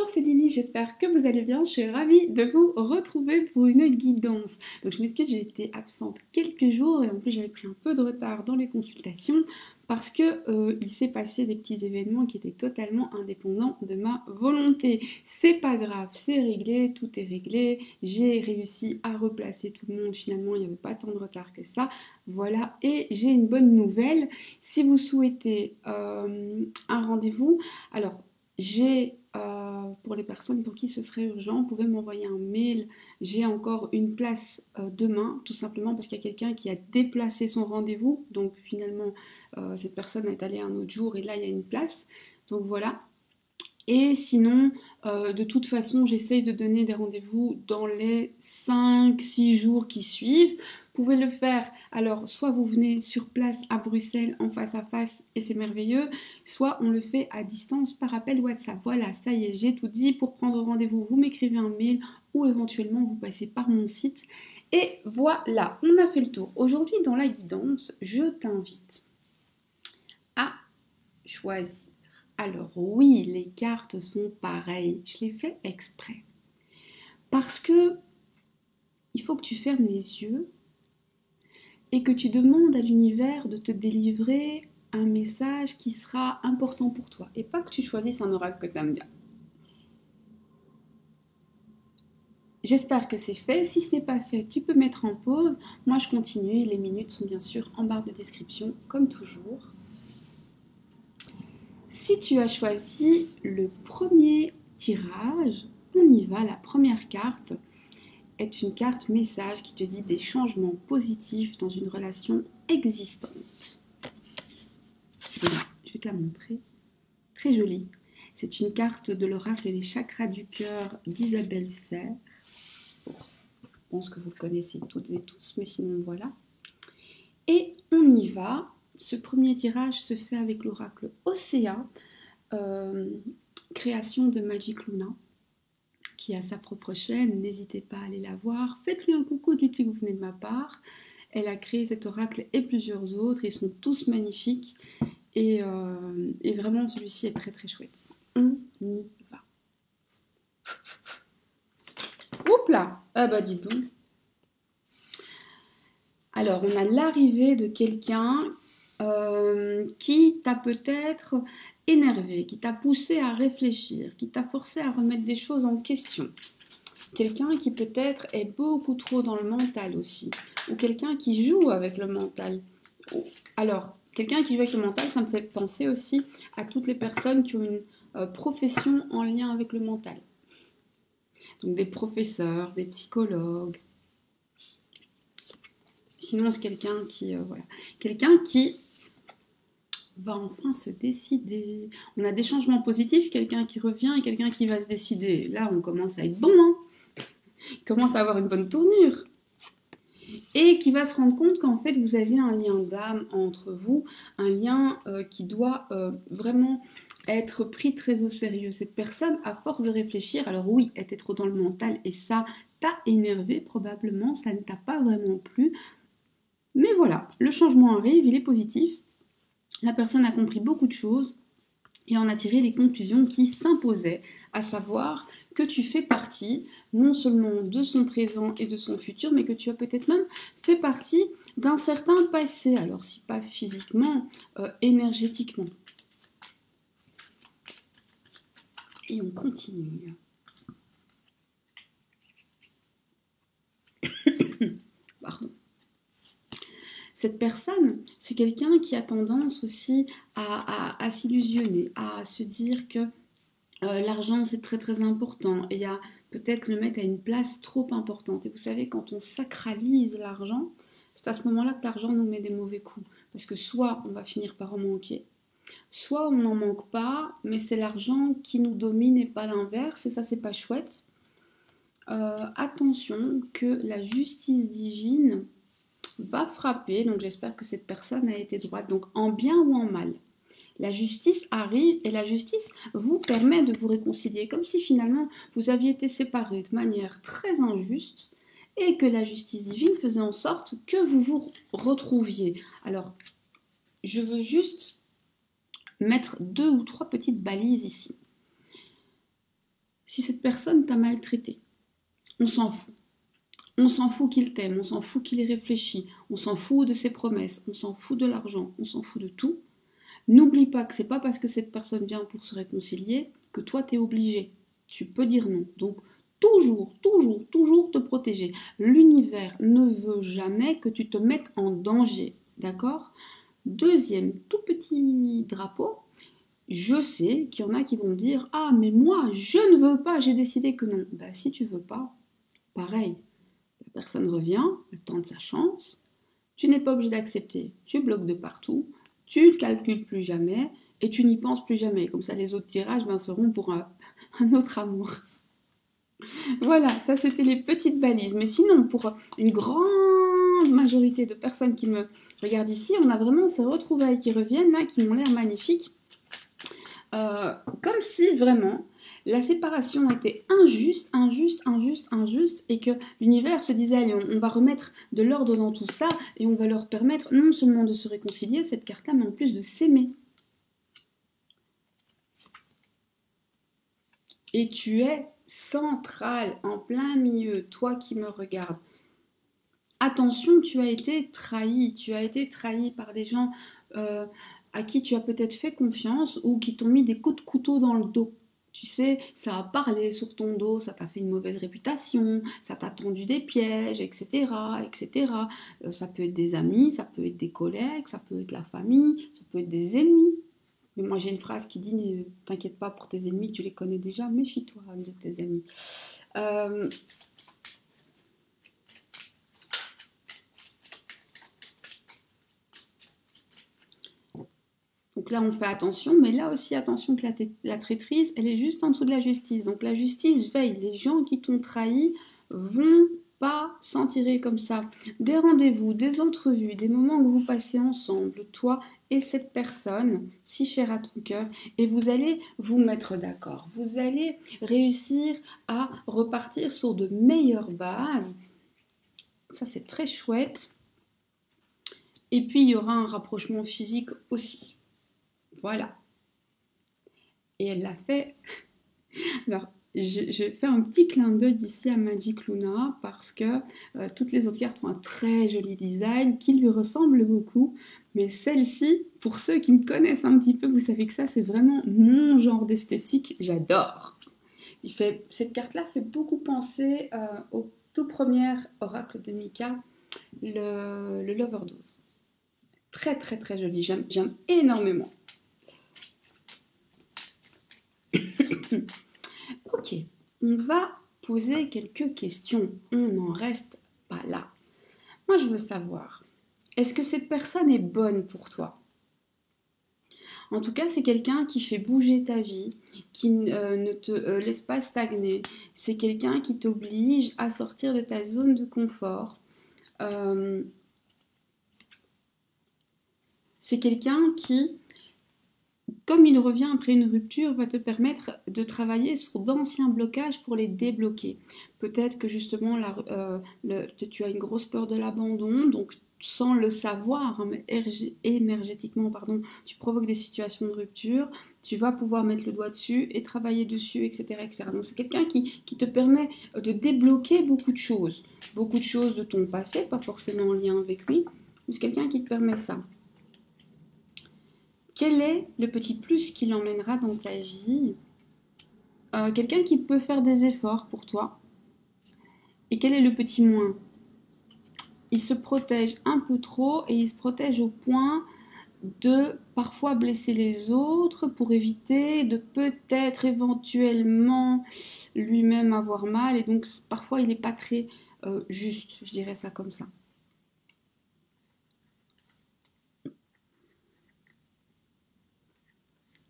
c'est Lily, j'espère que vous allez bien. Je suis ravie de vous retrouver pour une guidance. Donc je m'excuse, j'ai été absente quelques jours et en plus j'avais pris un peu de retard dans les consultations parce que il s'est passé des petits événements qui étaient totalement indépendants de ma volonté. C'est pas grave, c'est réglé, tout est réglé. J'ai réussi à replacer tout le monde, finalement il n'y avait pas tant de retard que ça. Voilà, et j'ai une bonne nouvelle. Si vous souhaitez un rendez-vous, alors j'ai, pour les personnes pour qui ce serait urgent, vous pouvez m'envoyer un mail. J'ai encore une place demain, tout simplement parce qu'il y a quelqu'un qui a déplacé son rendez-vous. Donc finalement, cette personne est allée un autre jour et là, il y a une place. Donc voilà. Et sinon, de toute façon, j'essaye de donner des rendez-vous dans les 5-6 jours qui suivent. Vous pouvez le faire, alors soit vous venez sur place à Bruxelles en face à face et c'est merveilleux, soit on le fait à distance par appel WhatsApp. Voilà, ça y est, j'ai tout dit. Pour prendre rendez-vous, vous m'écrivez un mail ou éventuellement vous passez par mon site. Et voilà, on a fait le tour. Aujourd'hui, dans la guidance, je t'invite à choisir. Alors oui, les cartes sont pareilles. Je l'ai fait exprès. Parce que il faut que tu fermes les yeux et que tu demandes à l'univers de te délivrer un message qui sera important pour toi. Et pas que tu choisisses un oracle que tu aimes bien. J'espère que c'est fait. Si ce n'est pas fait, tu peux mettre en pause. Moi, je continue. Les minutes sont bien sûr en barre de description, comme toujours. Si tu as choisi le premier tirage, on y va. La première carte est une carte message qui te dit des changements positifs dans une relation existante. Je vais te la montrer. Très jolie. C'est une carte de l'oracle des chakras du cœur d'Isabelle Serre. Bon, je pense que vous le connaissez toutes et tous, mais sinon voilà. Et on y va. Ce premier tirage se fait avec l'oracle Océa, création de Magic Luna, qui a sa propre chaîne. N'hésitez pas à aller la voir. Faites-lui un coucou, dites-lui que vous venez de ma part. Elle a créé cet oracle et plusieurs autres. Ils sont tous magnifiques. Et vraiment, celui-ci est très très chouette. On y va. Oups là. Ah bah dis donc. Alors, on a l'arrivée de quelqu'un qui t'a peut-être énervé, qui t'a poussé à réfléchir, qui t'a forcé à remettre des choses en question. Quelqu'un qui peut-être est beaucoup trop dans le mental aussi, ou quelqu'un qui joue avec le mental. Alors, quelqu'un qui joue avec le mental, ça me fait penser aussi à toutes les personnes qui ont une profession en lien avec le mental. Donc des professeurs, des psychologues. Sinon, c'est quelqu'un qui, voilà, quelqu'un qui va enfin se décider. On a des changements positifs, quelqu'un qui revient et quelqu'un qui va se décider. Là, on commence à être bon, hein. Il commence à avoir une bonne tournure. Et qui va se rendre compte qu'en fait, vous avez un lien d'âme entre vous, un lien qui doit vraiment être pris très au sérieux. Cette personne, à force de réfléchir, alors oui, elle était trop dans le mental et ça t'a énervé probablement, ça ne t'a pas vraiment plu. Mais voilà, le changement arrive, il est positif. La personne a compris beaucoup de choses et en a tiré les conclusions qui s'imposaient, à savoir que tu fais partie non seulement de son présent et de son futur, mais que tu as peut-être même fait partie d'un certain passé, alors si pas physiquement, énergétiquement. Et on continue. Pardon. Cette personne, c'est quelqu'un qui a tendance aussi à s'illusionner, à se dire que l'argent c'est très très important et à peut-être le mettre à une place trop importante. Et vous savez, quand on sacralise l'argent, c'est à ce moment-là que l'argent nous met des mauvais coups. Parce que soit on va finir par en manquer, soit on n'en manque pas, mais c'est l'argent qui nous domine et pas l'inverse, et ça c'est pas chouette. Attention que la justice divine va frapper, donc j'espère que cette personne a été droite, donc en bien ou en mal. La justice arrive et la justice vous permet de vous réconcilier, comme si finalement vous aviez été séparés de manière très injuste et que la justice divine faisait en sorte que vous vous retrouviez. Alors, je veux juste mettre 2 ou 3 petites balises ici. si cette personne t'a maltraité, on s'en fout. On s'en fout qu'il t'aime, on s'en fout qu'il ait réfléchi, on s'en fout de ses promesses, on s'en fout de l'argent, on s'en fout de tout. N'oublie pas que c'est pas parce que cette personne vient pour se réconcilier que toi t'es obligé. Tu peux dire non. Donc toujours, toujours, toujours te protéger. L'univers ne veut jamais que tu te mettes en danger. D'accord? Deuxième tout petit drapeau. Je sais qu'il y en a qui vont dire: ah, mais moi, je ne veux pas, j'ai décidé que non. Bah, si tu veux pas, pareil. La personne revient, elle tente sa chance. Tu n'es pas obligé d'accepter. Tu bloques de partout. Tu ne calcules plus jamais et tu n'y penses plus jamais. Comme ça, les autres tirages seront pour un autre amour. Voilà, ça c'était les petites balises. Mais sinon, pour une grande majorité de personnes qui me regardent ici, on a vraiment ces retrouvailles qui reviennent, là, qui ont l'air magnifiques. Comme si vraiment la séparation était injuste, et que l'univers se disait: allez, on va remettre de l'ordre dans tout ça et on va leur permettre non seulement de se réconcilier, cette carte-là, mais en plus de s'aimer. Et tu es central, en plein milieu, toi qui me regardes. Attention, tu as été trahi par des gens à qui tu as peut-être fait confiance ou qui t'ont mis des coups de couteau dans le dos. Tu sais, ça a parlé sur ton dos, ça t'a fait une mauvaise réputation, ça t'a tendu des pièges, etc., etc. Ça peut être des amis, ça peut être des collègues, ça peut être la famille, ça peut être des ennemis. Mais moi j'ai une phrase qui dit: t'inquiète pas pour tes ennemis, tu les connais déjà, méfie-toi de tes amis. Donc là, on fait attention, mais là aussi, attention que la traîtrise, elle est juste en dessous de la justice. Donc la justice veille. Les gens qui t'ont trahi vont pas s'en tirer comme ça. Des rendez-vous, des entrevues, des moments que vous passez ensemble, toi et cette personne, si chère à ton cœur, et vous allez vous mettre d'accord. Vous allez réussir à repartir sur de meilleures bases. Ça, c'est très chouette. Et puis, il y aura un rapprochement physique aussi. Voilà. Et elle l'a fait. Alors, je fais un petit clin d'œil ici à Magic Luna parce que toutes les autres cartes ont un très joli design qui lui ressemble beaucoup. Mais celle-ci, pour ceux qui me connaissent un petit peu, vous savez que ça, c'est vraiment mon genre d'esthétique. J'adore. Cette carte-là fait beaucoup penser au tout premier oracle de Mika, le Loverdose. Très, très, très joli. J'aime énormément. Ok, on va poser quelques questions. On n'en reste pas là. Moi, je veux savoir, est-ce que cette personne est bonne pour toi? En tout cas, c'est quelqu'un qui fait bouger ta vie, qui ne te laisse pas stagner. C'est quelqu'un qui t'oblige à sortir de ta zone de confort. C'est quelqu'un qui, comme il revient après une rupture, va te permettre de travailler sur d'anciens blocages pour les débloquer. Peut-être que justement, tu as une grosse peur de l'abandon, donc sans le savoir, hein, mais énergétiquement, tu provoques des situations de rupture, tu vas pouvoir mettre le doigt dessus et travailler dessus, etc. etc. Donc c'est quelqu'un qui te permet de débloquer beaucoup de choses de ton passé, pas forcément en lien avec lui, mais c'est quelqu'un qui te permet ça. Quel est le petit plus qui l'emmènera dans ta vie? Quelqu'un qui peut faire des efforts pour toi. Et quel est le petit moins? Il se protège un peu trop et il se protège au point de parfois blesser les autres pour éviter de peut-être éventuellement lui-même avoir mal. Et donc parfois il n'est pas très juste, je dirais ça comme ça.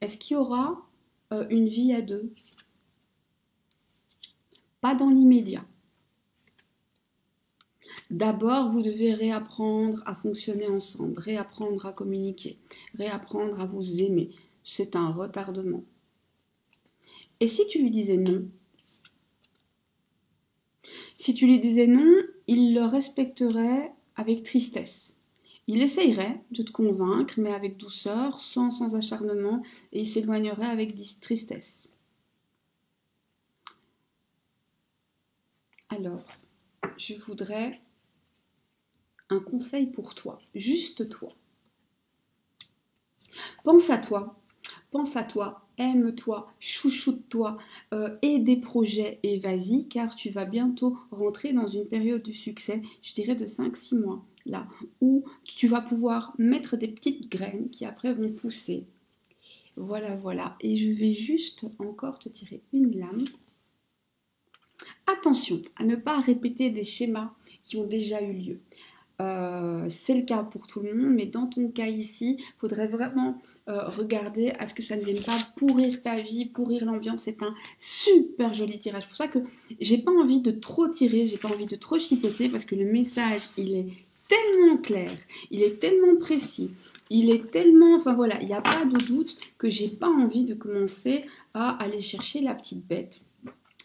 Est-ce qu'il y aura une vie à deux? Pas dans l'immédiat. D'abord, vous devez réapprendre à fonctionner ensemble, réapprendre à communiquer, réapprendre à vous aimer. C'est un retardement. Et si tu lui disais non? Si tu lui disais non, il le respecterait avec tristesse. Il essayerait de te convaincre, mais avec douceur, sans acharnement, et il s'éloignerait avec tristesse. Alors, je voudrais un conseil pour toi, juste toi. Pense à toi, aime-toi, chouchoute-toi, aie des projets et vas-y, car tu vas bientôt rentrer dans une période de succès, je dirais de 5-6 mois, là, où tu vas pouvoir mettre des petites graines qui après vont pousser. Voilà, voilà. Et je vais juste encore te tirer une lame. Attention à ne pas répéter des schémas qui ont déjà eu lieu. C'est le cas pour tout le monde, mais dans ton cas ici, il faudrait vraiment regarder à ce que ça ne vienne pas pourrir ta vie, pourrir l'ambiance. C'est un super joli tirage. C'est pour ça que j'ai pas envie de trop tirer, j'ai pas envie de trop chipoter parce que le message, il est tellement clair, il est tellement précis, il est tellement... Enfin voilà, il n'y a pas de doute que j'ai pas envie de commencer à aller chercher la petite bête.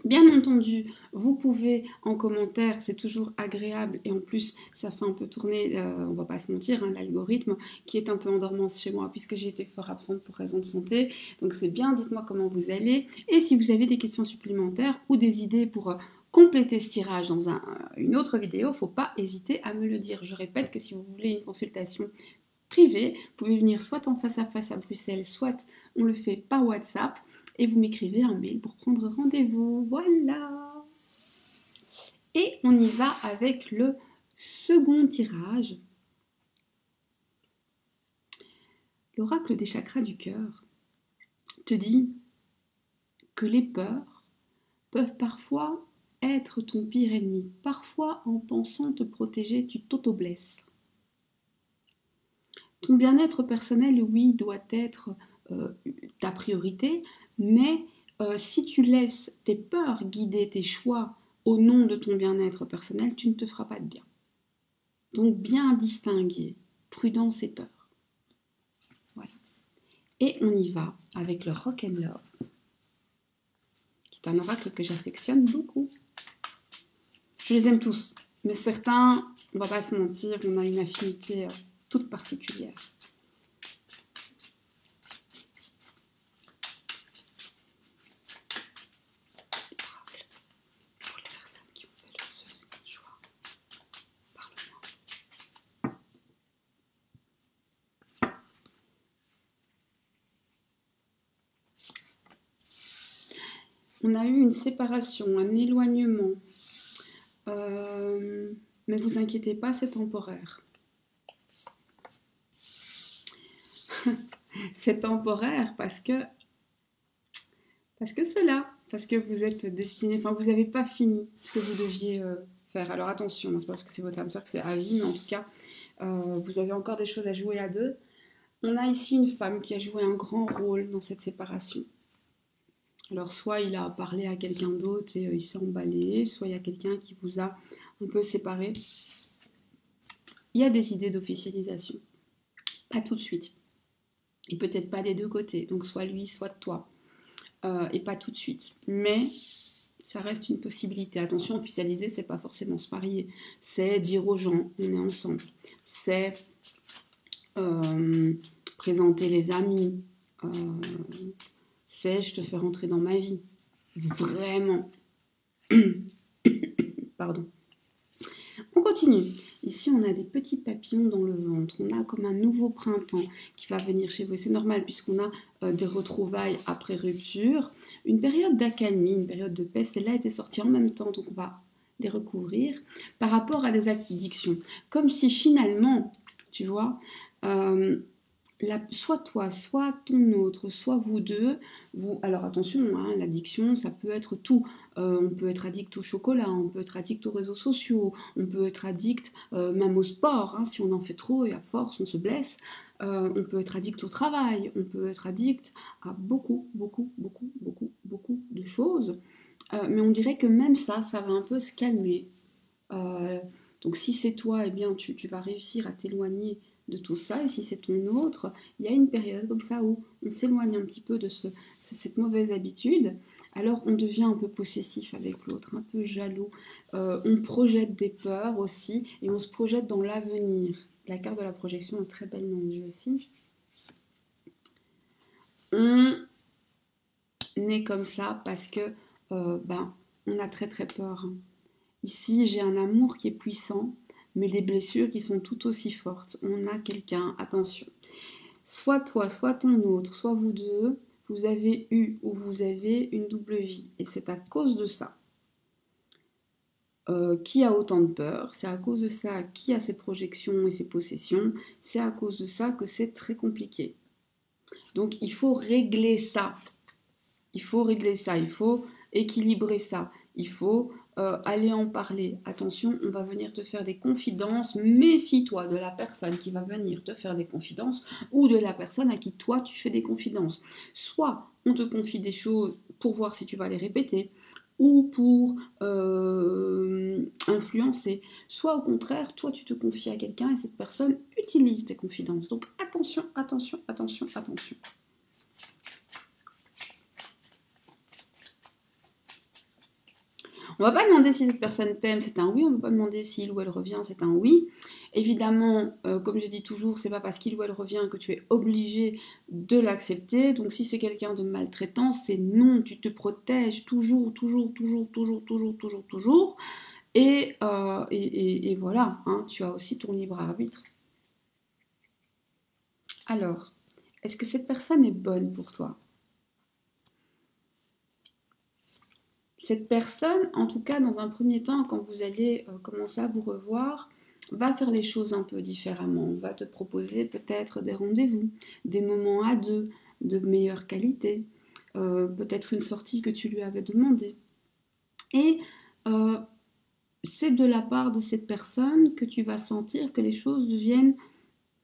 Bien entendu, vous pouvez en commentaire, c'est toujours agréable et en plus ça fait un peu tourner, on va pas se mentir, hein, l'algorithme qui est un peu en dormance chez moi puisque j'ai été fort absente pour raison de santé. Donc c'est bien, dites-moi comment vous allez et si vous avez des questions supplémentaires ou des idées pour compléter ce tirage dans une autre vidéo, faut pas hésiter à me le dire. Je répète que si vous voulez une consultation privée, vous pouvez venir soit en face à Bruxelles, soit on le fait par WhatsApp. Et vous m'écrivez un mail pour prendre rendez-vous. Voilà. Et on y va avec le second tirage. L'oracle des chakras du cœur te dit que les peurs peuvent parfois être ton pire ennemi. Parfois, en pensant te protéger, tu t'auto-blesses. Ton bien-être personnel, oui, doit être ta priorité, mais si tu laisses tes peurs guider tes choix au nom de ton bien-être personnel, tu ne te feras pas de bien. Donc bien distinguer prudence et peur. Voilà. Et on y va avec le Rock and Love, qui est un oracle que j'affectionne beaucoup. Je les aime tous, mais certains, on va pas se mentir, on a une affinité toute particulière. On a eu une séparation, un éloignement. Mais vous inquiétez pas, c'est temporaire. C'est temporaire parce que vous êtes destiné, enfin vous n'avez pas fini ce que vous deviez faire. Alors attention, c'est pas parce que c'est votre âme sœur que c'est à vie, mais en tout cas, vous avez encore des choses à jouer à deux. On a ici une femme qui a joué un grand rôle dans cette séparation. Alors soit il a parlé à quelqu'un d'autre et il s'est emballé, soit il y a quelqu'un qui vous a un peu séparé. Il y a des idées d'officialisation. Pas tout de suite. Et peut-être pas des deux côtés. Donc soit lui, soit toi. Et pas tout de suite. Mais ça reste une possibilité. Attention, officialiser, c'est pas forcément se marier. C'est dire aux gens, on est ensemble. C'est présenter les amis. C'est je te fais rentrer dans ma vie. Vraiment. Pardon. On continue. Ici, on a des petits papillons dans le ventre. On a comme un nouveau printemps qui va venir chez vous. C'est normal puisqu'on a des retrouvailles après rupture. Une période d'accalmie, une période de paix. Celle-là était sortie en même temps, donc on va les recouvrir. Par rapport à des addictions. Comme si finalement, tu vois, soit toi, soit ton autre, soit vous deux, alors attention, hein, l'addiction, ça peut être tout. On peut être addict au chocolat, on peut être addict aux réseaux sociaux, on peut être addict même au sport, hein, si on en fait trop et à force on se blesse. On peut être addict au travail, on peut être addict à beaucoup de choses. Mais on dirait que même ça va un peu se calmer. Donc si c'est toi, eh bien tu vas réussir à t'éloigner de tout ça, et si c'est ton autre, il y a une période comme ça où on s'éloigne un petit peu de cette mauvaise habitude, alors on devient un peu possessif avec l'autre, un peu jaloux, on projette des peurs aussi, et on se projette dans l'avenir. La carte de la projection est très belle dans le jeu aussi. On est comme ça parce que on a très peur, hein. Ici, j'ai un amour qui est puissant, mais des blessures qui sont tout aussi fortes. On a quelqu'un, attention. Soit toi, soit ton autre, soit vous deux, vous avez eu ou vous avez une double vie. Et c'est à cause de ça qui a autant de peur, c'est à cause de ça qui a ses projections et ses possessions, c'est à cause de ça que c'est très compliqué. Donc il faut régler ça. Il faut régler ça, il faut équilibrer ça, il faut aller en parler. Attention, on va venir te faire des confidences, méfie-toi de la personne qui va venir te faire des confidences ou de la personne à qui toi tu fais des confidences. Soit on te confie des choses pour voir si tu vas les répéter ou pour influencer, soit au contraire, toi tu te confies à quelqu'un et cette personne utilise tes confidences. Donc attention, attention, attention, attention. On va pas demander si cette personne t'aime, c'est un oui. On va pas demander s'il ou elle revient, c'est un oui. Évidemment, comme je dis toujours, c'est pas parce qu'il ou elle revient que tu es obligé de l'accepter. Donc si c'est quelqu'un de maltraitant, c'est non. Tu te protèges toujours, toujours, toujours, toujours, toujours, toujours, toujours. Et voilà, hein, tu as aussi ton libre arbitre. Alors, est-ce que cette personne est bonne pour toi? Cette personne, en tout cas dans un premier temps, quand vous allez commencer à vous revoir, va faire les choses un peu différemment. Va te proposer peut-être des rendez-vous, des moments à deux, de meilleure qualité, peut-être une sortie que tu lui avais demandé. Et c'est de la part de cette personne que tu vas sentir que les choses deviennent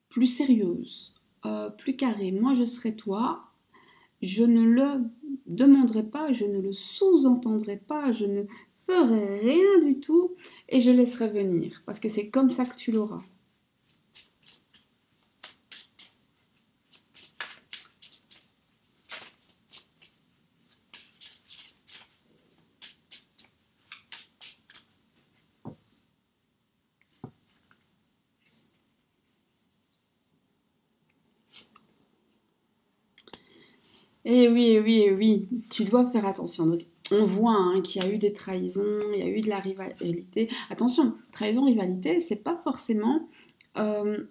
plus sérieuses, plus carrées. Moi, je serai toi. Je ne le demanderai pas, je ne le sous-entendrai pas, je ne ferai rien du tout et je laisserai venir. Parce que c'est comme ça que tu l'auras. Eh oui, eh oui, eh oui, tu dois faire attention. Donc, on voit hein, qu'il y a eu des trahisons, il y a eu de la rivalité. Attention, trahison, rivalité, c'est pas forcément euh,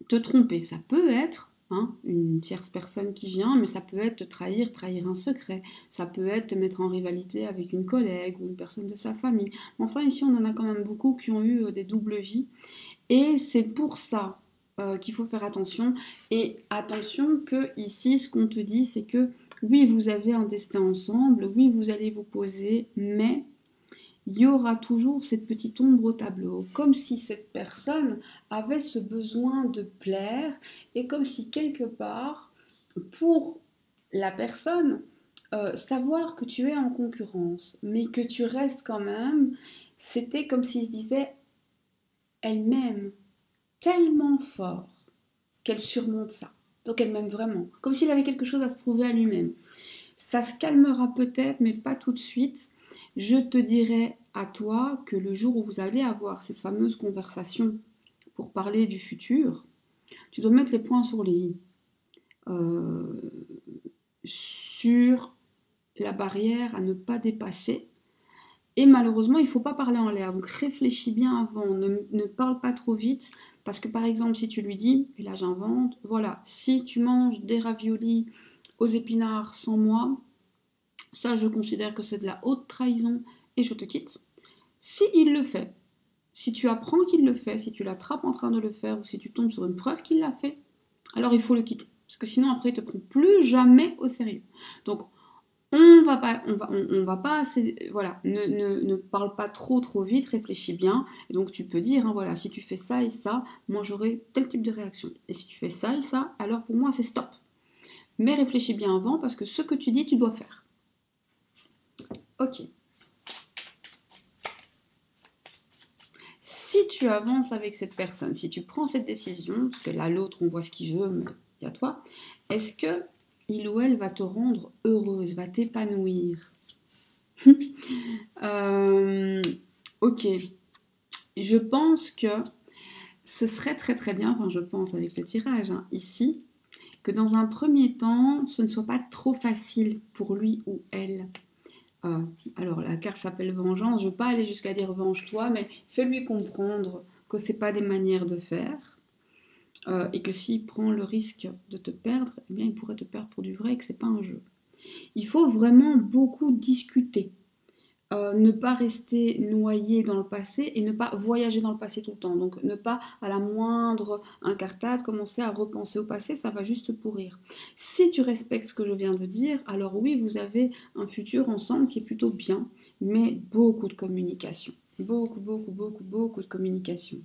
te tromper. Ça peut être hein, une tierce personne qui vient, mais ça peut être te trahir, trahir un secret. Ça peut être te mettre en rivalité avec une collègue ou une personne de sa famille. Enfin, ici, on en a quand même beaucoup qui ont eu des doubles vies. Et c'est pour ça qu'il faut faire attention. Et attention que ici, ce qu'on te dit, c'est que oui, vous avez un destin ensemble, oui, vous allez vous poser, mais il y aura toujours cette petite ombre au tableau, comme si cette personne avait ce besoin de plaire, et comme si quelque part, pour la personne, savoir que tu es en concurrence, mais que tu restes quand même, c'était comme s'il se disait, elle m'aime tellement fort qu'elle surmonte ça. Donc elle m'aime vraiment, comme s'il avait quelque chose à se prouver à lui-même. Ça se calmera peut-être, mais pas tout de suite. Je te dirai à toi que le jour où vous allez avoir cette fameuse conversation pour parler du futur, tu dois mettre les points sur les i. Sur la barrière à ne pas dépasser. Et malheureusement, il ne faut pas parler en l'air. Donc réfléchis bien avant, ne parle pas trop vite. Parce que par exemple, si tu lui dis, et là j'invente, voilà, si tu manges des raviolis aux épinards sans moi, ça je considère que c'est de la haute trahison et je te quitte. Si il le fait, si tu apprends qu'il le fait, si tu l'attrapes en train de le faire ou si tu tombes sur une preuve qu'il l'a fait, alors il faut le quitter. Parce que sinon après il ne te prend plus jamais au sérieux. Donc on va pas assez, voilà, ne parle pas trop vite, réfléchis bien. Et donc tu peux dire, hein, voilà, si tu fais ça et ça, moi j'aurai tel type de réaction. Et si tu fais ça et ça, alors pour moi c'est stop. Mais réfléchis bien avant parce que ce que tu dis, tu dois faire. Ok. Si tu avances avec cette personne, si tu prends cette décision, parce que là l'autre on voit ce qu'il veut, mais il y a toi, est-ce que il ou elle va te rendre heureuse, va t'épanouir? Ok, je pense que ce serait très très bien, enfin je pense avec le tirage hein, ici, que dans un premier temps, ce ne soit pas trop facile pour lui ou elle. Alors, la carte s'appelle vengeance. Je ne veux pas aller jusqu'à dire venge-toi, mais fais-lui comprendre que ce n'est pas des manières de faire. Et que s'il prend le risque de te perdre, eh bien, il pourrait te perdre pour du vrai et que ce n'est pas un jeu. Il faut vraiment beaucoup discuter. Ne pas rester noyé dans le passé et ne pas voyager dans le passé tout le temps. Donc ne pas à la moindre incartade commencer à repenser au passé, ça va juste pourrir. Si tu respectes ce que je viens de dire, alors oui, vous avez un futur ensemble qui est plutôt bien, mais beaucoup de communication. Beaucoup de communication.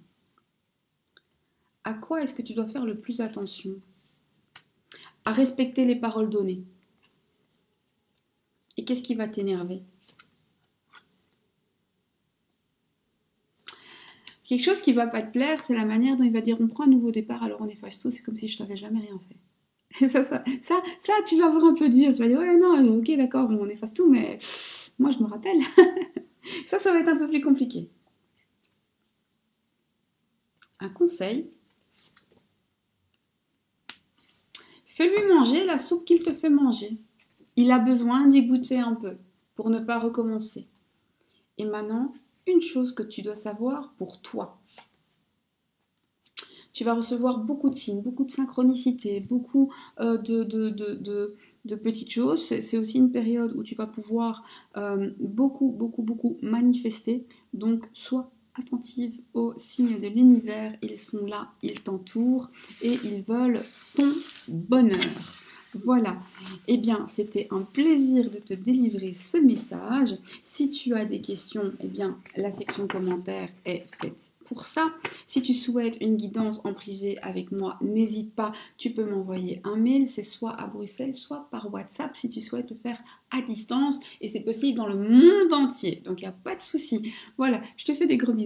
À quoi est-ce que tu dois faire le plus attention? À respecter les paroles données. Et qu'est-ce qui va t'énerver? Quelque chose qui ne va pas te plaire, c'est la manière dont il va dire on prend un nouveau départ, alors on efface tout, c'est comme si je t'avais jamais rien fait. Et ça, tu vas voir un peu dur, tu vas dire ouais non, ok d'accord, bon, on efface tout, mais moi je me rappelle. Ça va être un peu plus compliqué. Un conseil, fais-lui manger la soupe qu'il te fait manger. Il a besoin d'y goûter un peu pour ne pas recommencer. Et maintenant, une chose que tu dois savoir pour toi. Tu vas recevoir beaucoup de signes, beaucoup de synchronicité, beaucoup de petites choses. C'est aussi une période où tu vas pouvoir beaucoup manifester. Donc, sois attentive aux signes de l'univers. Ils sont là, ils t'entourent et ils veulent ton bonheur. Voilà, eh bien c'était un plaisir de te délivrer ce message. Si tu as des questions, eh bien la section commentaires est faite pour ça. Si tu souhaites une guidance en privé avec moi, n'hésite pas, tu peux m'envoyer un mail, c'est soit à Bruxelles, soit par WhatsApp si tu souhaites le faire à distance et c'est possible dans le monde entier, donc il n'y a pas de souci. Voilà, je te fais des gros bisous.